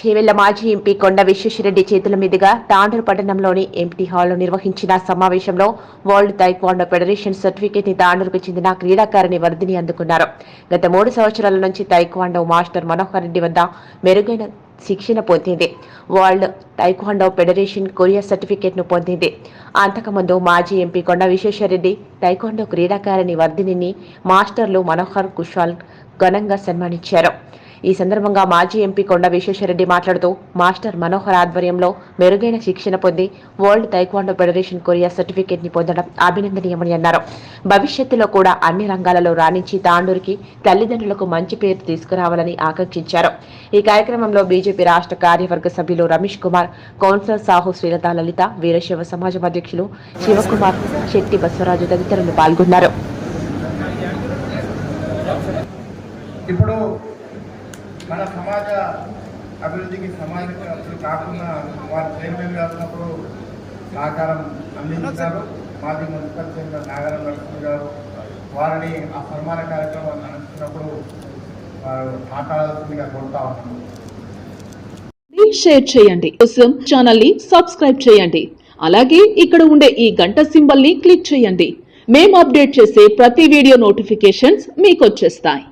చేవెళ్ల మాజీ ఎంపీ కొండ విశ్వేశ్వరరెడ్డి చేతుల మీదుగా తాండూరు పట్టణంలోని ఎంపీ హాల్లో నిర్వహించిన సమావేశంలో వరల్డ్ తైక్వాండో ఫెడరేషన్ సర్టిఫికేట్ ని తాండూరుకు చెందిన క్రీడాకారిణి వర్ధిని అందుకున్నారు. గత 3 సంవత్సరాల నుంచి తైక్వాండో మాస్టర్ మనోహర్ రెడ్డి వద్ద మెరుగైన శిక్షణ పొందింది. World taekwondo federation Korea certificate ను పొందింది. అంతకుముందు మాజీ ఎంపీ కొండ విశ్వేశ్వరరెడ్డి తైక్వాండో క్రీడాకారిణి వర్ధిని మాస్టర్లు మనోహర్ కుషాల్ ఘనంగా సన్మానించారు. ఈ సందర్భంగా మాజీ ఎంపీ కొండ విశ్వేశ్వరరెడ్డి మాట్లాడుతూ మాస్టర్ మనోహర్ ఆధ్వర్యంలో మెరుగైన శిక్షణ పొంది world taekwondo federation Korea certificate ని పొందడం అభినందనీయమని అన్నారు. భవిష్యత్తులో కూడా అన్ని రంగాలలో రాణించి తాండూరుకి తల్లిదండ్రులకు మంచి పేరు తీసుకురావాలని ఆకాంక్షించారు. ఈ కార్యక్రమంలో బీజేపీ రాష్ట్ర కార్యవర్గ సభ్యులు రమేష్ కుమార్, కౌన్సిలర్ సాహు శ్రీలత లలిత, వీరశైవ సమాజం అధ్యక్షులు శివకుమార్, శెట్టి బసవరాజు తదితరులు పాల్గొన్నారు. మన సమాజ అభివృద్ధికి సమాజం కాకుండా వారు చైర్మన్ గారు ఉన్నప్పుడు సహకారం అందించారు. మాజీ మున్సిపల్ చైర్మన్ నాగరం లక్ష్మి గారు వారిని ఆ సన్మాన కార్యక్రమాన్ని అందించినప్పుడు వారు మాట్లాడాల్సిందిగా కోరుతా ఉన్నాను. షేర్ చేయండి, కోసం ఛానల్ ని సబ్స్క్రైబ్ చేయండి. అలాగే ఇక్కడ ఉండే ఈ గంట సింబల్ ని క్లిక్ చేయండి. మేము అప్డేట్ చేసే ప్రతి వీడియో నోటిఫికేషన్స్ మీకు వచ్చేస్తాయి.